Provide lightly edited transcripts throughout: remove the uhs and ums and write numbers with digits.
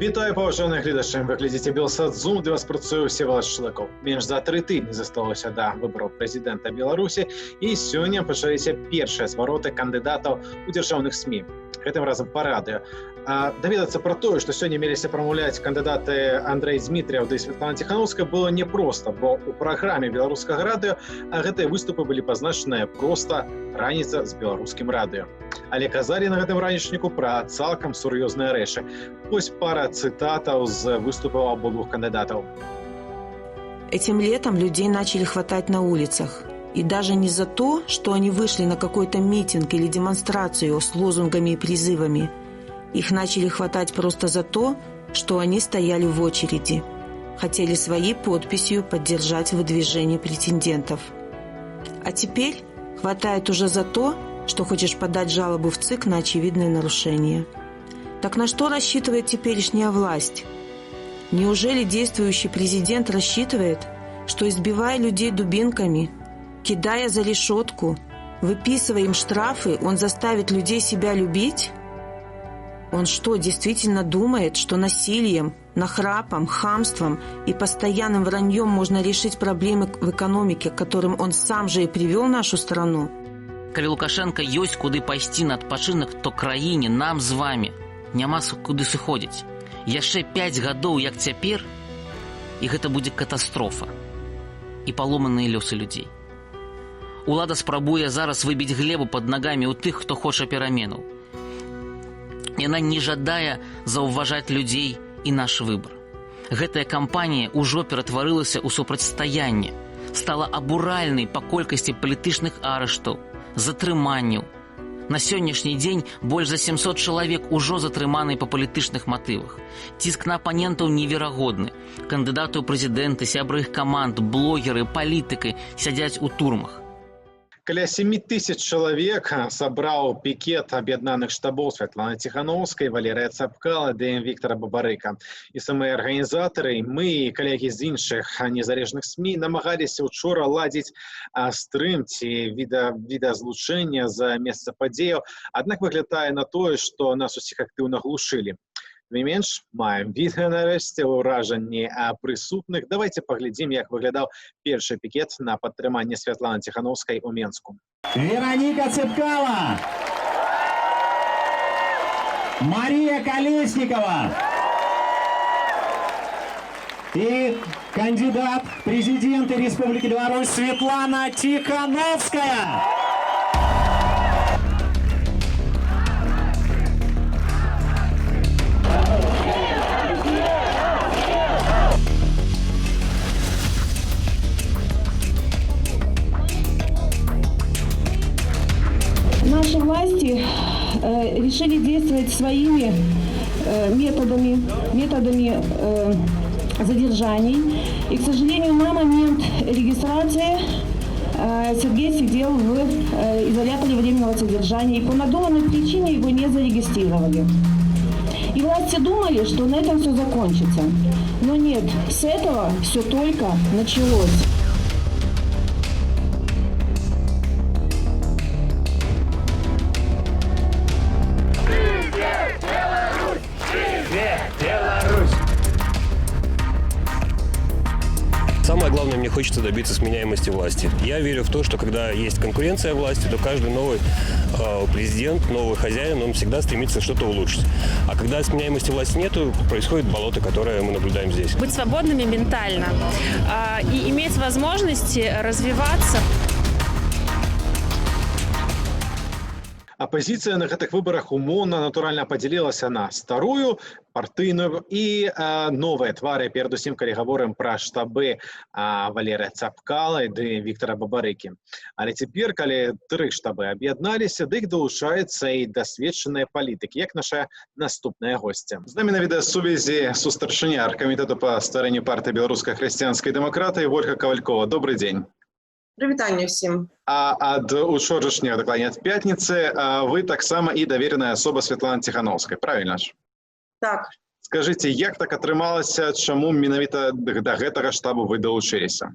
Вітаю, паважаных гледачаў. Вы глядзіце Белсатзум, для вас працуе Всеволод Шлыкаў. Менш за 3 тыдні засталося да выбараў прэзідэнта Беларусі, і сёння пачаліся першыя звароты кандыдатаў у дзяржаўных СМІ. Гэтым разам па радыё. Даведацца пра тое, што сёння меліся прамаўляць кандыдаты Андрэй Дзмітрыяў ды Святлана Ціханаўская, было непроста, бо ў праграме беларускага радыё гэтыя выступы былі пазначаныя проста раніца з беларускім радыё. Але казалі на гэтым ранішніку пра цалкам сур'ёзныя рэчы. Вось пара цытатаў з выступаў абодвух кандидатов. Этим летом людей начали хватать на улицах. И даже не за то, что они вышли на какой-то митинг или демонстрацию с лозунгами и призывами. Их начали хватать просто за то, что они стояли в очереди. Хотели своей подписью поддержать выдвижение претендентов. А теперь хватает уже за то, что хочешь подать жалобу в ЦИК на очевидные нарушения. Так на что рассчитывает теперешняя власть? Неужели действующий президент рассчитывает, что, избивая людей дубинками, кидая за решетку, выписывая им штрафы, он заставит людей себя любить? Он что, действительно думает, что насилием, нахрапом, хамством и постоянным враньем можно решить проблемы в экономике, к которым он сам же и привел нашу страну? Калі Лукашенко ёсць куды пайсці на адпачынак, то краіне, нам з вами няма куды сыходзіць. Яшчэ 5 гадоў, як цяпер, і гэта будзе катастрофа. І паломаныя лёсы людзей. Улада спрабуе зараз выбіць глебу пад нагамі ў тых, хто хоча пераменаў. Яна не жадае заўважаць людзей і наш выбар. Гэтая кампанія ўжо ператварылася ў супрацьстаянне, стала абуральнай па колькасці палітычных арыштаў, затрыманняў. На сённяшні дзень больш за 700 чалавек ужо затрыманы па палітычных матывах. Ціск на апанентаў неверагодны. Кандыдаты ў прэзідэнты, сябры іх каманд, блогеры, палітыкі сядзяць у турмах. Каля 7000 чалавек сабраў пікет аб'яднаных штабоў Святланы Ціханаўскай, Валерыя Цапкала ды Віктара Бабарыка. І самыя арганізатары, мы і калегі з іншых незалежных СМІ намагаліся учора ладзіць стрым ці відэазлучэнне за месца падзеяў, аднак выглядае на тое, што нас усіх актыўна глушылі. Не менш, маем відэа нарэшце ўражанні прысутных. Давайте паглядзім, як выглядаў першы пікет на падтрыманне Святланы Ціханаўскай у Менску. Вероника Цепкала, Мария Колесникова и кандидат в президенты Республики Беларусь Светлана Тихановская. Наши власти решили действовать своими методами задержаний. И, к сожалению, на момент регистрации Сергей сидел в изоляторе временного содержания, и по надуманной причине его не зарегистрировали. И власти думали, что на этом все закончится. Но нет, с этого все только началось. Самое главное, мне хочется добиться сменяемости власти. Я верю в то, что когда есть конкуренция власти, то каждый новый президент, новый хозяин, он всегда стремится что-то улучшить. А когда сменяемости власти нету, происходит болото, которое мы наблюдаем здесь. Быть свободными ментально и иметь возможности развиваться. Апозіцыя на гэтых выбарах умоўна, натуральна падзялілася на старую, партыйную і новыя твары, перадусім, калі гаворым пра штабы Валерыя Цапкала ды Віктара Бабарыкі. Але цяпер, калі 3 штабы аб'ядналіся, дык далучаюцца і дасведчаныя палітыкі, як наша наступная госця. З намі на відэасувязі сустарчыня аргкамітэту па стварэнню партыі беларускай хрысціянскай дэмакратыі Вольга Кавалькова. Добрый дзень. Прывітанне ўсім. Ад учорашняга, дакладней, ад пятніцы, вы таксама і давереная асоба Святланы Ціханаўскай, правільна ж? Так. Скажыце, як так атрымалася, чаму менавіта да гэтага штабу вы далучыліся?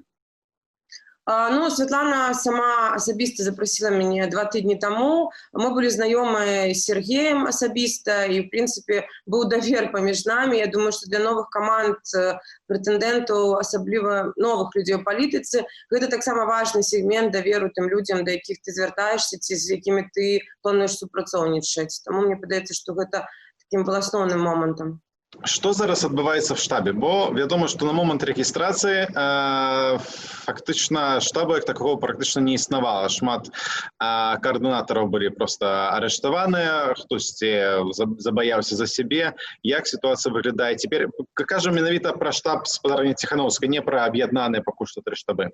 Ну, Святлана сама асабіста запросила мяне 2 тыдні таму. Мы былі знаёмыя з Сергеем асабіста, і, в прынцыпе, быў давер паміж намі. Я думаю, што для новых каманд прэтэндэнтаў, асабліва новых людзей у палітыцы, гэта таксама важны сегмент даверу тым людзям, да якіх ты звяртаешся ці з якімі ты плануеш супрацоўнічаць. Таму мне падаецца, што гэта такім был асноўным момантам. Што зараз адбываецца в штабе? Бо вядома, што на момант рэгістрацыі фактычна штаба як такого практычна не існавала. Шмат каардынатараў былі проста арыштаваныя, хтосьці забаяўся за сябе. Як сітуацыя выглядае цяпер? Кажам менавіта пра штаб спадарні Ціханаўскай, не пра аб'яднаныя пакуль што 3 штабы.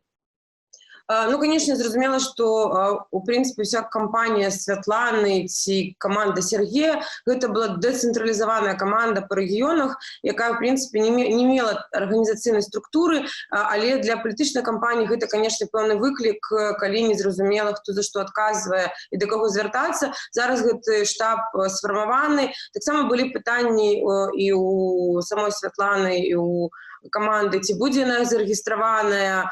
Ну, конечно, зразумела, што, у прынцыпе, уся кампанія Святланы ці каманда Сергея, гэта была дэцэнтралізаваная каманда па рэгіёнах, якая, в прынцыпе, не мела арганізацыйнай структуры, але для палітычнай кампаніі гэта, конечно, пэўны выклік, калі незразумела, хто за што адказвае і да каго звяртацца. Зараз гэты штаб сфармаваны. Таксама былі пытанні і у самой Святланы, і у каманды, ці будзе яна зарэгістраваная,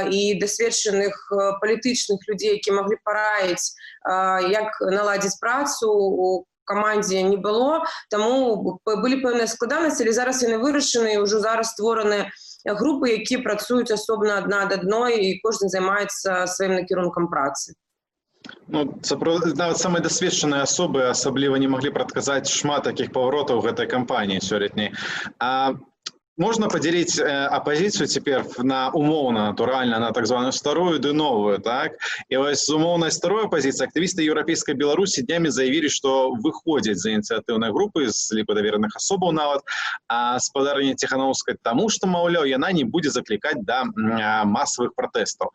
і дасведчаных палітычных людзей, які маглі параіць, як наладзіць працу, у камандзе не было. Таму былі пэўныя складанасці, але зараз яны вырашаны, і ўжо зараз створаныя групы, якія працуюць асобна адна ад адной, і кожны займаецца сваім накірункам працы. Ну, нават самыя дасведчаныя асобы асабліва не маглі прадказаць шмат такіх паваротаў гэтай кампаніі сёлетняй. Можно поделить оппозицию теперь на умовно, натурально, на так званую старую и новую, так? И вот с умовной старой оппозиции активисты Европейской Беларуси днями заявили, что выходят за инициативной группы, либо доверенных особов нават, спадарні Ціханаўскай, тому что, маўляў, яна не будет закликать до массовых протестов.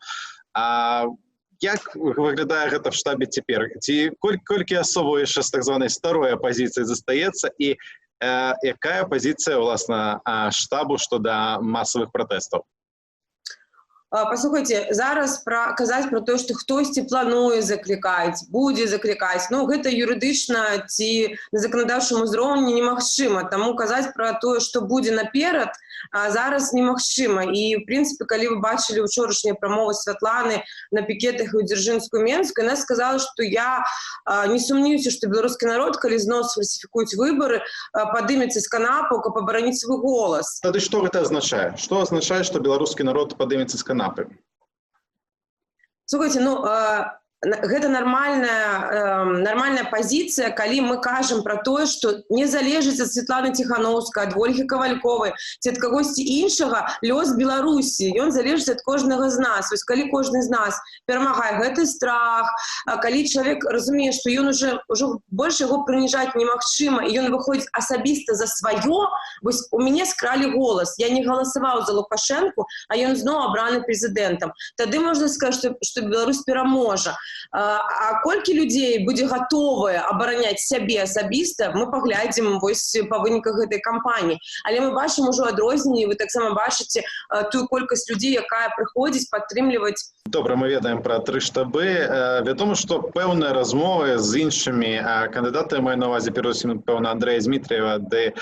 Як выглядае гэта в штабе цяпер? Ці колькі асобаў яшчэ з так званай старой апозіцыі застаецца, і якая пазіцыя, уласна, штабу што да масавых пратэстаў? Паслухайце, зараз казаць пра тое, што хтосьці плануе заклікаць, будзе заклікаць, ну, гэта юрыдычна ці на заканадаўчым узроўні немагчыма. Таму казаць пра тое, што будзе наперад, зараз немагчыма. І, в прынцыпе, калі вы бачылі учорашнія прамовы Святланы на пікетах у Дзяржынскую, Менскую, яна сказала, што я не сумнююся, што беларускі народ, калі зноў сфальсіфікуюць выбары, падымецца з канапаў, каб абараніць свой голас. Тады што гэта азначае? Што азначае, што беларускі народ падымецца з канапаў? Слухайте, ну, гэта нармальная пазіцыя, калі мы кажам пра тое, што не залежыць ад Святланы Ціханаўскай, ад Ольгі Кавальковай ці ад кагосьці іншага лёс Беларусі. Ён залежыць ад кожнага з нас. Вось калі кожны з нас перамагае гэты страх, калі чалавек разумее, што ён ўжо больш яго прыніжаць немагчыма, і ён выходзіць асабіста за сваё, вось у мяне скралі голас, я не галасаваў за Лукашэнку, а ён зноў абраны прэзідэнтам. Тады можна сказаць, што Беларусь пераможа. А колькі людзей будзе гатовыя абараняць сябе асабіста, мы паглядзім вось па выніках гэтай кампаніі. Але мы бачым ужо адрозненні, вы таксама бачыце тую колькасць людзей, якая прыходзіць падтрымліваць. Добра, мы ведаем пра 3 штабы. Вядома, што пэўныя размовы з іншымі кандыдатамі, маю на ўвазе перадусім, пэўна, Андрэя Змітрыева ды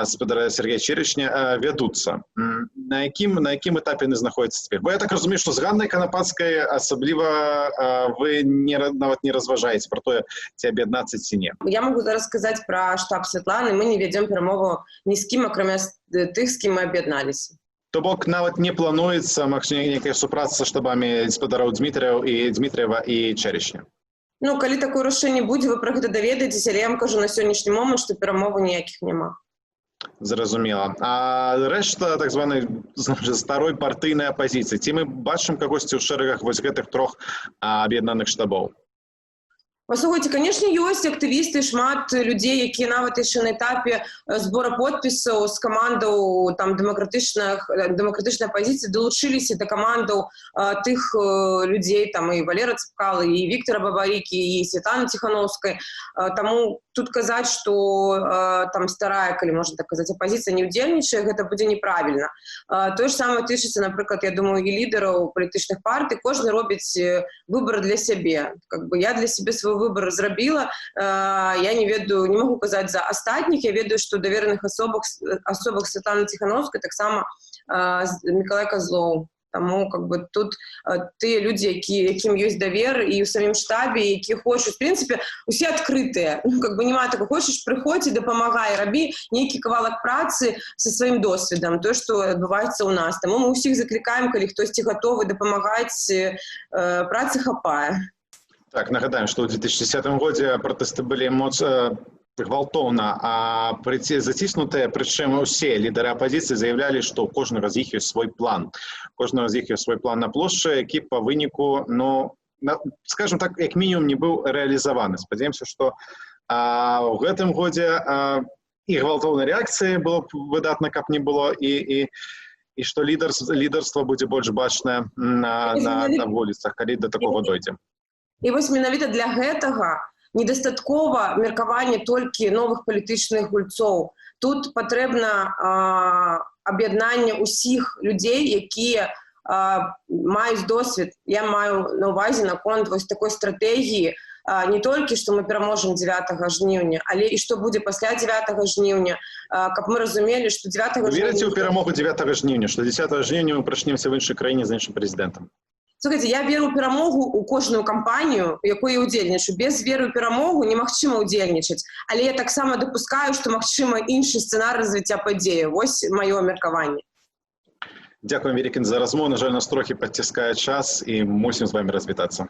спадара Сергея Черечня, вядуцца. На якім этапе яны знаходзяцца цяпер? Бо я так разумею, што з Ганнай Канапацкай асабліва вы нават не разважаеце пра тое, ці аб'яднацца ці не. Я могу зараз сказаць пра штаб Святланы. Мы не вядзём перамову ні з кім, акрамя тых, з кім мы аб'ядналіся. То бок нават не плануецца, магчыма, нейкая супраца са штабамі спадароў Дмітрыева і Черечня? Ну, калі такое рашэнне будзе, вы пра гэта даведаецеся, але я вам кажу на сённяшні момант, што перамоваў ніякіх няма. Зразумела. А рэшта так званай старой партыйнай апазіцыі. Ці мы бачым кагосьці ў шэрагах вось гэтых 3 аб'яднаных штабоў? Паслухайце, канешне, ёсць актывісты, шмат людзей, якія нават яшчэ на этапе збора подпісаў з камандаў дэмакратычнай апазіцыі далучыліся да камандаў тых людзей, там і Валера Цыпкалы, і Віктора Бабарыкі, і Святланы Ціханаўскай. Таму тут казаць, што там старая, калі можна так казаць, апазіцыя не ўдзельнічае, гэта будзе неправільна. Тое ж самае тычыцца, напрыклад, я думаю, і лідараў палітычных партый. Кожны робіць выбар для сябе. Я для сябе свой выбор зрабіла. Я не ведаю, не могу казаць за астатніх. Я ведаю, што давераных асобах Святланы Ціханаўскай таксама Мікалай Казлоў. Таму тут тыя людзі, якім ёсць давер і ў самім штабе, які хочуць, в прынцыпе, усе адкрытыя. Няма такого, хочаш, прыходзь і дапамагай, рабі нейкі кавалак працы са сваім досведам, тое, што адбываецца ў нас. Таму мы ўсіх заклікаем, калі хтосьці гатовы дапамагаць, працы хапае. Так, нагадаем, што ў 2010 годзе пратэсты былі гвалтоўна заціснутыя, прычым усе лідары апазіцыі заявлялі, што ў кожнага з іх ёсць свой план. Кожнага з іх ёсць свой план на плошчы, які па выніку, скажем так, як мінімум не быў рэалізаваны. Спадзяемся, што ў гэтым годзе і гвалтоўнай рэакцыі было б выдатна, каб не было, і што лідарства будзе больш бачнае на вуліцах, калі да такога дойдзе. І вось менавіта для гэтага недастаткова меркавання толькі новых палітычных гульцоў. Тут патрэбна аб'яднанне ўсіх людзей, якія маюць досвед. Я маю на ўвазе наконт вось такой стратэгіі, не толькі, што мы пераможам 9 жніўня, але і што будзе пасля 9 жніўня, каб мы разумелі, што 9 жніўня... Верыце ў перамогу 9 жніўня, што 10 жніўня мы прачнемся в іншай краіне з іншым прэзідэнтам? Слухайте, я веру ў перамогу ў кожную кампанію, у якой я ўдзельнічаю. Без веры ў перамогу немагчыма ўдзельнічаць. Але я таксама дапускаю, што магчыма іншы сцэнар развіцця падзеі. Вось маё меркаванне. Дзякуем вялікім за размову. На жаль, нас трохі падціскае час і мусім з вамі развітацца.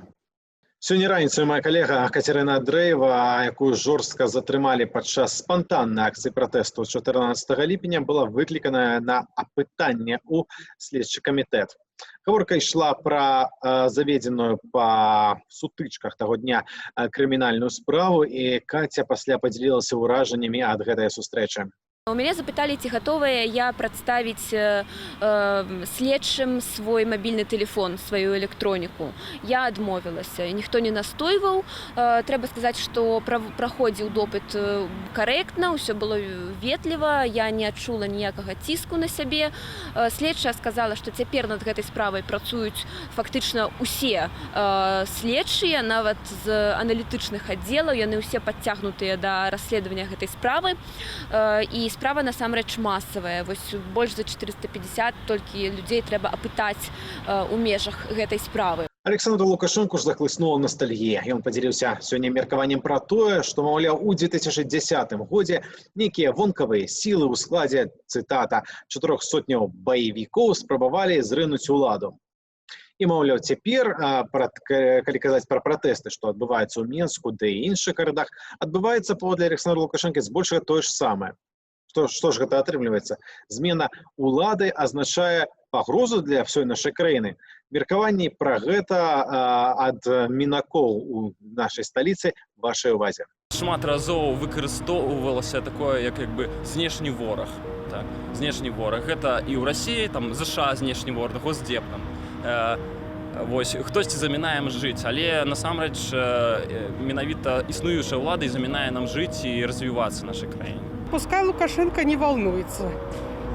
Сёння раніцаю моя калега Кацярына Андрэева, якую жорстка затрымалі падчас спантаннай акцыі пратэсту 14 ліпеня, была выкліканая на апытанне ў следчы камітэт. Гаворка ішла пра заведзеную па сутычках таго дня крымінальную справу, і Каця пасля падзялілася ўражаннямі ад гэтай сустрэчы. У мяне запыталі, ці гатовая я прадставіць следчым свой мабільны тэлефон, сваю электроніку. Я адмовілася, ніхто не настойваў. Трэба сказаць, што праходзіў допыт карэктна, ўсё было ветліва, я не адчула ніякага ціску на сябе. Следчая сказала, што цяпер над гэтай справай працуюць фактычна усе следчыя, нават з аналітычных аддзелаў, яны ўсе падцягнутыя да расследавання гэтай справы. І справа насамрэч масавая. Вось больш за 450 толькі людзей трэба апытаць у межах гэтай справы. Александру Лукашэнку ж захлыснула ностальгія. Ён падзяліўся сёння меркаваннем пра тое, што, маўляў, у 2010 годзе нейкія вонкавыя сілы ў складзе, цытата, 400 баевікоў спрабавалі зрынуць уладу. І, маўляў, цяпер, калі казаць пра пратэсты, што адбываецца ў Менску, ды і іншых гарадах, адбываецца паводле Александра Лукашэнкі збольшага тое ж самае. Што ж гэта атрымліваецца? Змена улады азначае пагрозу для ўсёй нашай краіны. Меркаванні пра гэта ад мінакоў у нашай сталіцы вашай увазе. Шмат разоў выкарыстоўвалася такое, як знешні вораг. Знешні вораг. Гэта і ў Расіі, ЗША знешні вораг, Госдеп. Вось, хтосьці замінае нам жыць, але насамрэч менавіта існуючая ўлада і замінае нам жыць і развівацца нашай краіне. Пускай Лукашенко не волнуется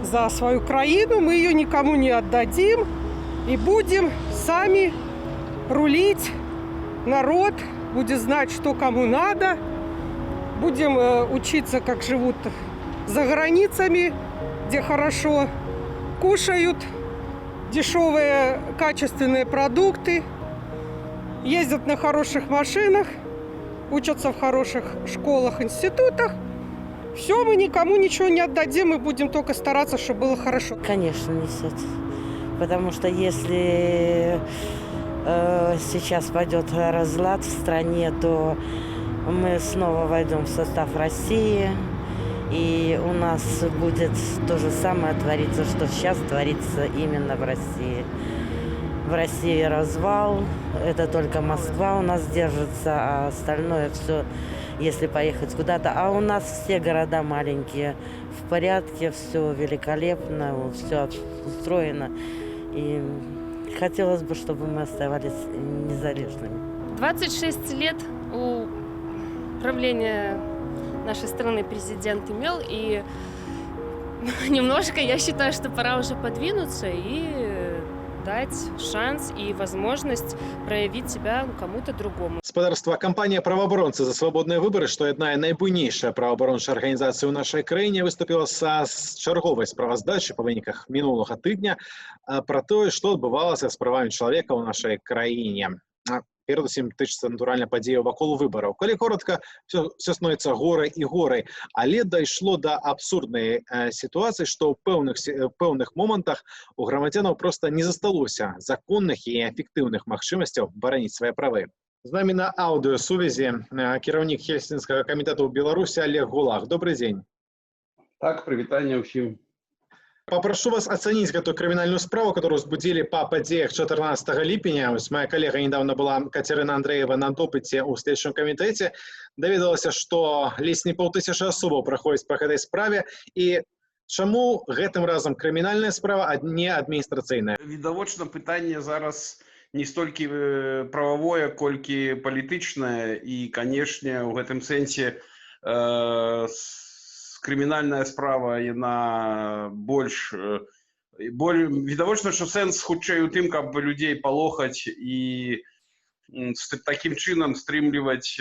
за свою краину, мы ее никому не отдадим и будем сами рулить. Народ будет знать, что кому надо. Будем учиться, как живут за границами, где хорошо кушают дешевые качественные продукты, ездят на хороших машинах, учатся в хороших школах, институтах. Все, мы никому ничего не отдадим, мы будем только стараться, чтобы было хорошо. Конечно, несет. Потому что если сейчас пойдет разлад в стране, то мы снова войдем в состав России. И у нас будет то же самое твориться, что сейчас творится именно в России. В России развал, это только Москва у нас держится, а остальное все, если поехать куда-то. А у нас все города маленькие, в порядке, все великолепно, все устроено. И хотелось бы, чтобы мы оставались незалежными. 26 лет у правления нашей страны президент имел, и немножко я считаю, что пора уже подвинуться и дать шанс и возможность проявить себя кому-то другому. Спадарства, кампанія праваабаронцы за свабодныя выбары, што адна найбуйнейшая праваабарончая арганізацыя ў нашай краіне, выступіла з чарговай справаздачай па выніках мінулага тыдня пра тое, што адбывалася з правамі чалавека ў нашай краіне. Перадусім тычыцца натуральна падзеяў вакол выбараў. Калі коротка, все становіцца горай і горай, але дайшло да абсурднай сітуацыі, што ў пэўных момантах у грамадзянаў проста не засталося законных і эфектыўных магчымасцяў бараніць свае правы. З намі на аўдыёсувязі кіраўнік Хельсінскага камітэту ў Беларусі Олег Гулах. Добры дзень. Так, прывітанне ўсім. Попрошу вас оценить эту криминальную справу, которую возбудили по подеях 14 липня. Моя коллега недавно была, Катерина Андреева, на допыте у Следчым комитете. Доведалася, что ледзь не 500 асобаў праходзіць по этой справе. И чему гэтым разом криминальная справа, а не администрацыйная? Відавочна, пытанне зараз не столькі прававое, колькі палітычнае. І, канешне, у гэтым сэнсе крымінальная справа, яна больш відавочна, што сэнс хутчэй у тым, каб людзей палохаць і такім чынам стрымліваць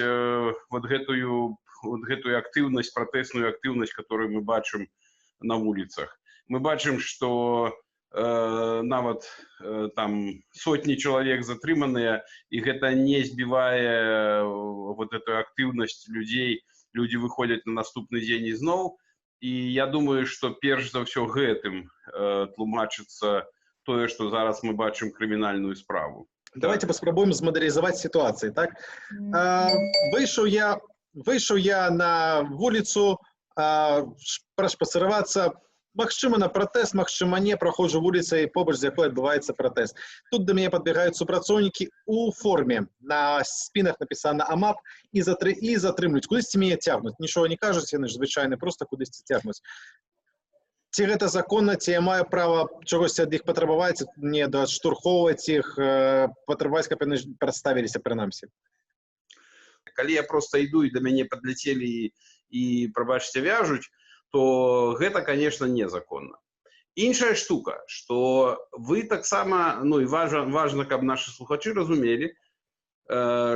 вот гэтую актыўнасць, пратэсную актыўнасць, которую мы бачым на вуліцах. Мы бачым, што нават там сотні чалавек затрыманыя, і гэта не збівае вот эту актыўнасць людзей. Люди выходят на наступны дзень ізноў, і я думаю, што перш за ўсё гэтым тлумачыцца тое, што зараз мы бачым крымінальную справу. Давайте паспрабуем змадэралізаваць сітуацыю, так? Выйшаў я на вуліцу праспацыравацца, магчыма, на пратэст, магчыма, не, праходжу вуліцай, побач з якой адбываецца пратэст. Тут да мяне падбегаюць супрацоўнікі ў форме, на спінах напісана АМАП, і затрымлююць. Кудысьці мяне цягнуць. Нічога не кажуць, яны ж звычайна проста кудысьці цягнуць. Ці гэта законна, ці я маю права чагосьці ад іх патрабаваць, не адштурхоўваць іх, патрабаваць, каб яны прадставіліся прынамсі? Калі я проста іду, і да мяне падляцелі і, прабачце, вяжуць, то гэта, конечно, незаконна. Іншая штука, што вы таксама, ну і важна, каб нашы слухачы разумелі,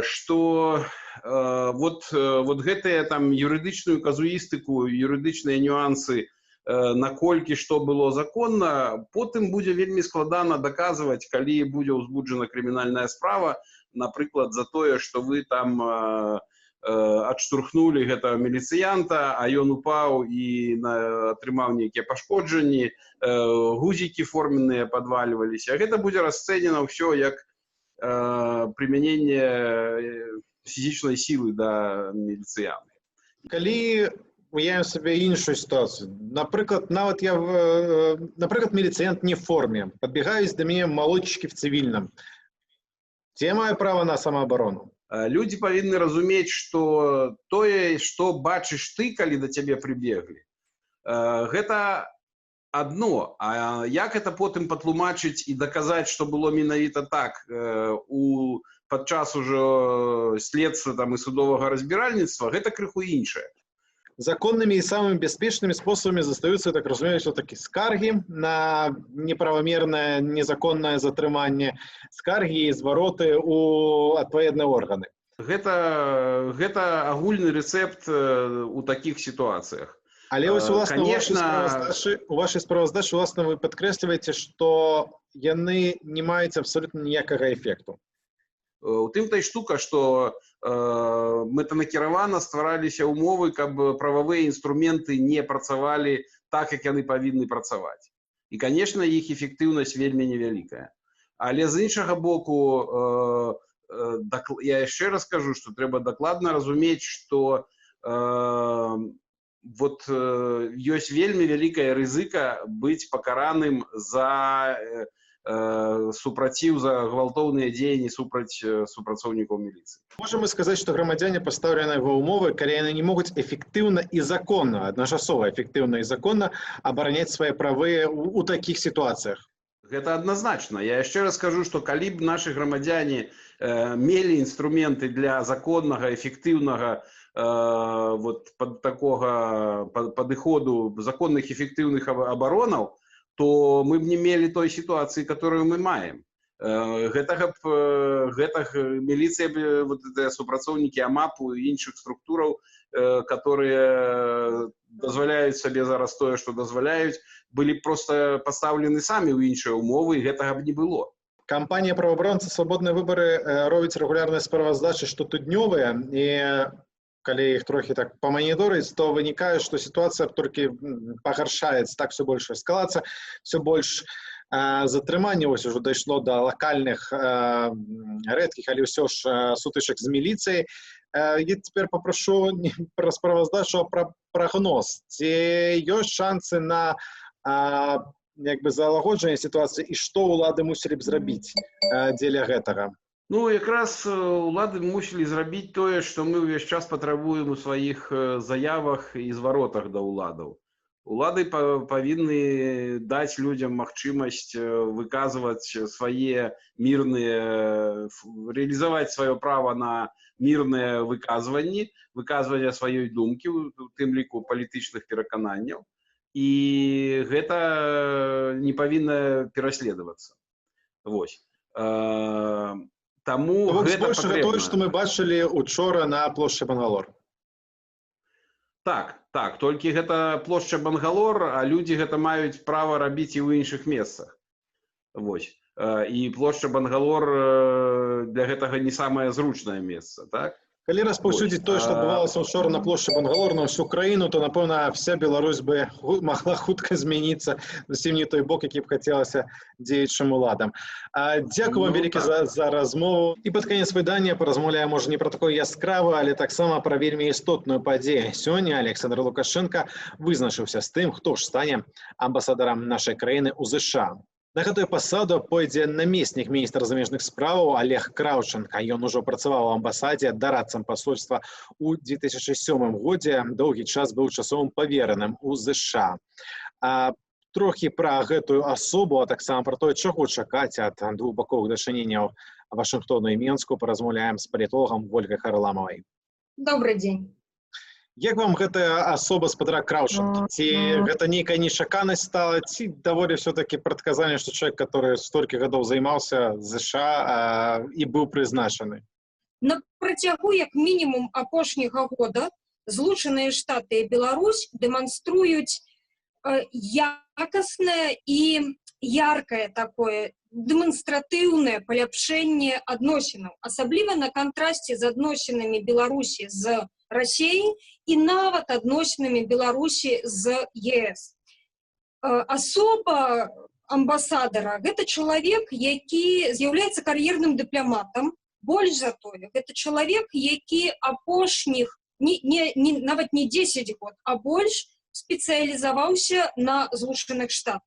што вот гэтыя там юрыдычную казуістыку, юрыдычныя нюансы, наколькі што было законна, потым будзе вельмі складана даказваць, калі будзе ўзбуджана крымінальная справа, напрыклад, за тое, што вы там адштурхнули гэтага міліцыянта, а ён упаў і атрымаў нейкія пашкоджанні, гузікі форменныя падвальваліся. Гэта будзе расцэнена ўсё як прымяненне фізічнай сілы да міліцыянта. Калі уявім сабе іншую сітуацыю, напрыклад, міліцыянт не в форме, падбегаюць да мяне малодчыкі в цывільным. Ці я маю права на самаабарону? Людзі павінны разумець, што тое, што бачыш ты, калі да цябе прыбеглі, гэта адно. А як гэта потым патлумачыць і даказаць, што было менавіта так падчас ужо следства там і судовага разбіральніцтва, гэта крыху іншае. Законными и самыми беспечными способами застаюцца, так разумею, все-таки скарги на неправомерное, незаконное затрыманне, скарги и звороты у адпаведныя органы. Гэта агульны рэцэпт у такіх сітуацыях. Але вось, уласна, у вашай справаздачы, уласна, вы падкрэсліваеце, што яны не маюць абсолютно ніякага эфекту. У тым-то і штука, што мэтанакіравана ствараліся ўмовы, каб прававыя інструменты не працавалі так, як яны павінны працаваць. І, канешне, іх эфектыўнасць вельмі невялікая. Але з іншага боку, я яшчэ раз кажу, што трэба дакладна разумець, што вот ёсць вельмі вялікая рызыка быць пакараным за супраціў, за гвалтоўныя дзеянні супраць супрацоўнікаў міліцыі. Можем мы сказаць, што грамадзяне пастаўлены ва ўмовы, калі яны не могуць эфектыўна і законна, адначасова эфектыўна і законна абараняць свае правы ў такіх сітуацыях? Гэта адназначна. Я яшчэ раз скажу, што калі б нашы грамадзяне мелі інструменты для законнага, эфектыўнага такога падыходу законных эфектыўных абаронаў, то мы б не мелі той сітуацыі, которую мы маем. Гэтага міліцыя, вот супрацоўнікі АМАПу і іншых структураў, которые дазваляюць сабе зараз тое, што дазваляюць, былі просто пастаўлены самі ў іншыя ўмовы, і гэтага б не было. Кампанія праваабаронцы «Свабодныя выбары» робіць рэгулярныя справаздачы штотыднёвыя, і калі іх трохі так паманіторыць, то вынікае, што сітуацыя толькі пагаршаецца, так все больш эскалацыя, все больш затрымання, ось уже дайшло да лакальных рэдкіх, але ўсё ж сутычак з міліцыяй. Я цяпер папрашу пра справаздачу, пра прагноз. Ці ёсць шансы на залагоджанне сітуацыі, і што ўлады мусілі б зрабіць дзеля гэтага? Ну, якраз улады мусілі зрабіць тое, што мы ўвесь час патрабуем у сваіх заявах і зваротах да ўладаў. Улады павінны даць людзям магчымасць выказваць свае мірныя, рэалізаваць сваё права на мірныя выказванні, выказвання сваёй думкі, у тым ліку палітычных перакананняў, і гэта не павінна пераследавацца. Вось. Таму гэта патрэбна. Тое, што мы бачылі учора на плошчы Бангалор. Так, толькі гэта плошча Бангалор, а людзі гэта маюць права рабіць і ў іншых месцах. Вось. І плошча Бангалор для гэтага не самае зручнае месца, так? Калі распаўсюдзіць тое, што адбывалася учора на плошчы Бангалор на ўсю краіну, то, напэўна, вся Беларусь бы магла хутка змяніцца зусім не той бок, які б хацелася дзеючым уладам. Дзякую вам вялікі за размову. І пад канец выдання паразмаўляем, можа, не пра такое яскравае, але таксама пра вельмі істотную падзею. Сёння Александр Лукашенко вызначыўся з тым, хто ж стане амбасадарам нашай краіны ў ЗША. На гэтую пасаду пойдзе намеснік міністра замежных справаў Олег Краўченка. Ён ужо працаваў у амбасадзе дарадцам пасольства ў 2007 годзе, доўгі час быў часовым павераным у ЗША. Трохі пра гэтую асобу, а таксама пра тое, чаго чакаць ад двухбаковых дачыненняў Вашынгтону і Мінску, паразмаўляем з палітолагам Ольгай Харламавай. Добрый дзень. Як вам гэтая асоба спадара Краўченкі? Ці гэта нейкая нечаканасць стала, ці даволі все-таки прадказанне, што чалавек, который столькі гадоў займаўся ЗША і быў прызначаны? На працягу як мінімум апошняга года Злучаныя Штаты і Беларусь дэманструюць якаснае і яркае такое дэманстратыўнае паляпшэнне адносінаў, асабліва на кантрасце з адносінамі Беларусі з Расіяй і нават адносінамі Беларусі з ЕС. Асоба амбасадара – гэта чалавек, які з'яўляецца кар'ерным дыпламатам. Больш за тое, гэта чалавек, які апошніх нават не 10 год, а больш спецыялізаваўся на Злучаных Штатах.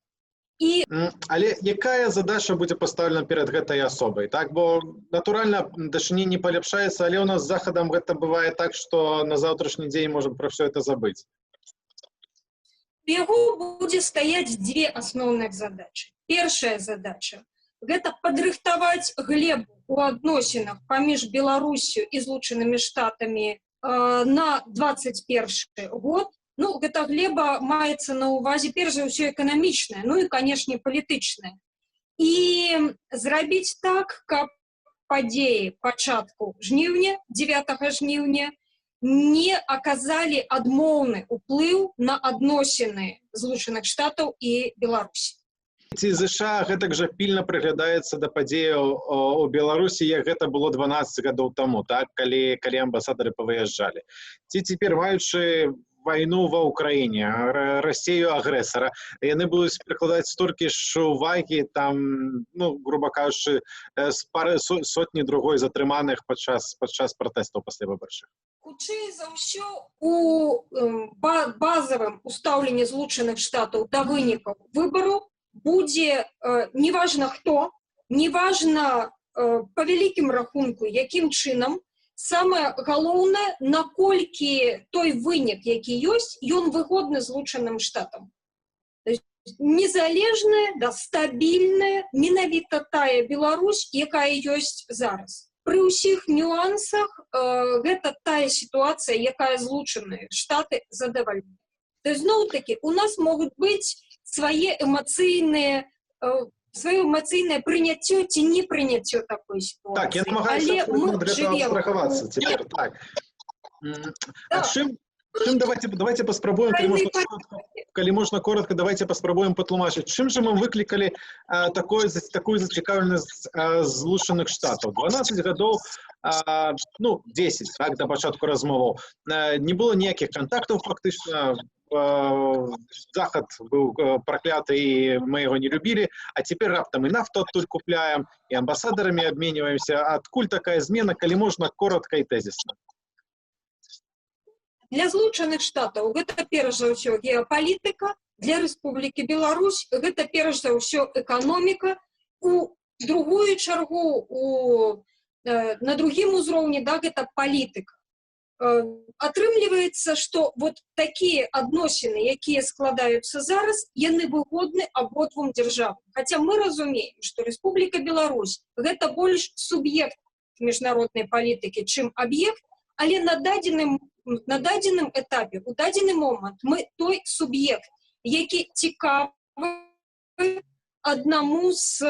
Але якая задача будзе пастаўлена перад гэтай асобай? Так, бо натуральна дачыненне паляпшаецца, але ў нас з захадам гэта бывае так, што на заўтрашні дзень можам пра ўсё это забыць. У яго будзе стаяць дзве асноўных задачы. Першая задача – гэта падрыхтаваць глебу ў адносінах паміж Беларусю і Злучанымі Штатамі на 21 год. Ну, гэта глеба маецца на ўвазе, перш за ўсё, эканамічная, ну і, канешне, палітычная. І зрабіць так, каб падзеі пачатку жніўня, 9 жніўня, не аказалі адмоўны ўплыў на адносіны Злучаных Штатаў і Беларусі. Ці ЗША гэтак жа пільна прыглядаецца да падзеяў у Беларусі, як гэта было 12 гадоў таму, так, калі амбасадары павыязджалі. Ці цяпер, маючы вайну ва Ўкраіне, Расію агрэсара, яны будуць прыкладаць столькі ж увагі, там, ну, груба кажучы, з пары сотні другой затрыманых падчас пратэстаў паслявыбарчых. Хутчэй за ўсё, у базавым устаўленні Злучаных Штатаў да вынікаў выбараў будзе неважна хто, неважна па вялікім рахунку, якім чынам, самае галоўнае, наколькі той вынік, які ёсць, ён выгодны Злучаным Штатам. Незалежная, да, стабільная, менавіта тая Беларусь, якая ёсць зараз. Пры ўсіх нюансах гэта тая сітуацыя, якая Злучаныя Штаты задавальняе. То есть, зноў-такі, у нас могуць быць свае эмацыйнае прыняццё ці не прыняццё такой сітуацыі. Так, я намагаюся для того абстрахавацца цяпер. Так. Давайте паспрабуем, калі можна коротко, давайте паспрабуем патлумачыць, чым же мы выклікалі такую зацікаўленасць Злучаных Штатаў. 12 гадоў, 10, так, да пачатку размоваў. Не было ніякіх кантактаў фактычна, Захад быў пракляты, і мы яго не любілі, а цяпер раптам і нафту адтуль купляем, і амбасадарамі абменьваемся. Адкуль такая змена, калі можна коротка і тэзісна? Для Злучаных Штатаў гэта перш за ўсё геапалітыка, для Рэспублікі Беларусь гэта перш за ўсё эканоміка, у другую чаргу на другім узроўні, да, гэта палітыка. Атрымліваецца, што вот такія адносіны, якія складаюцца зараз, яны выгодны абодвум дзяржавам. Хаця мы разумеем, што Рэспубліка Беларусь гэта больш суб'ект міжнароднай палітыкі, чым аб'ект, але на дадзеным этапе, у дадзены момант мы той суб'ект, які цікавы аднаму з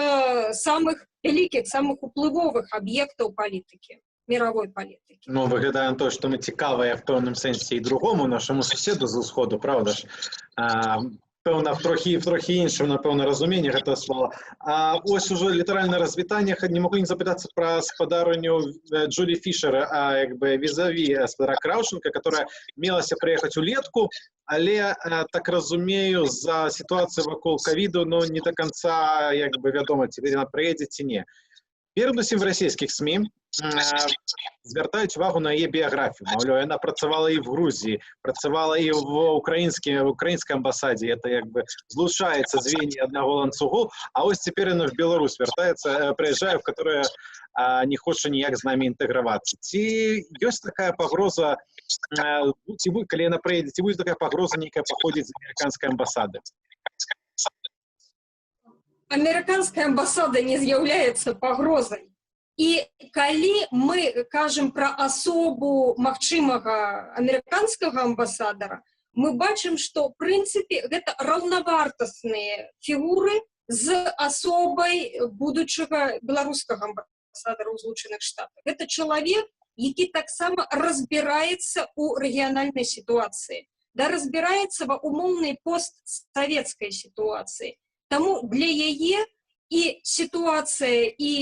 самых вялікіх, самых уплывовых аб'ектаў палітыкі, мировой палітыкі. Выглядае на то, што мы цікавыя в пэўным сэнсе і другому нашаму суседу з усходу, правда ж? Пэўна, в трохі іншым, напэўна, разуменне гэтага слова. Ось ужо літаральна развітанне, не могу не запытацца пра спадарню Джулі Фішер, візаві спадара Краушенка, которая мелася прыехаць улетку, але, так разумею, за сітуацыю вакол ковіду, не до конца, вядома, цяпер яна прыедзе ці не. Перадусім в расійскіх СМІ звяртаюць увагу на яе біяграфію. Маўляў, яна працавала і в Грузіі, працавала і в украінскай амбасадзе. Это злучаецца звенья аднаго ланцугу, а ось цяпер яна в Беларусь прыязджае, в которая не хоча ніяк з намі інтэгравацца. Ці ёсць такая пагроза, калі яна прыедзе, ці будзе такая пагроза нейкая паходзіць з амерыканскай амбасады? Амерыканская амбасада не з'яўляецца пагрозай. І калі мы кажам пра асобу магчымага амерыканскага амбасадара, мы бачым, што, в прынцыпе, гэта раўнавартасныя фігуры з асобай будучага беларускага амбасадара ў Злучаных Штатах. Гэта чалавек, які таксама разбіраецца ў рэгіянальнай сітуацыі, разбіраецца ва умоўнай постсавецкай сітуацыі. Таму для яе і сітуацыя і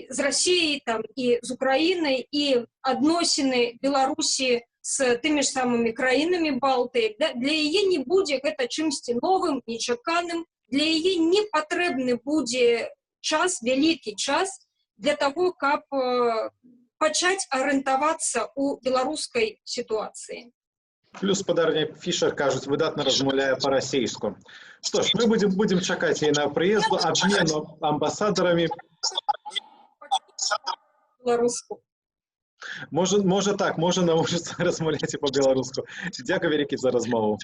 з Расіяй, і з Украінай, і адносіны Беларусі з тымі ж самымі краінамі Балтыі, для яе не будзе гэта чымсьці новым, нечаканым, для яе не патрэбны будзе час, вялікі час для таго, каб пачаць арыентавацца ў беларускай сітуацыі. Плюс спадарня Фішер, кажуць, выдатна размаўляе па-расейску. Што ж, мы будзем чакаць яе на прыезду, абмену амбасадарамі. Беларуску. Можа так, можа навучыцца размаўляць і па-беларуску. Дзякуй вялікі за размову.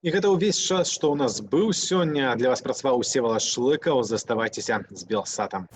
І гэта ўвесь час, што ў нас быў сёння. Для вас працаваў Всевалад Шлыкаў. Заставайцеся з Белсатам.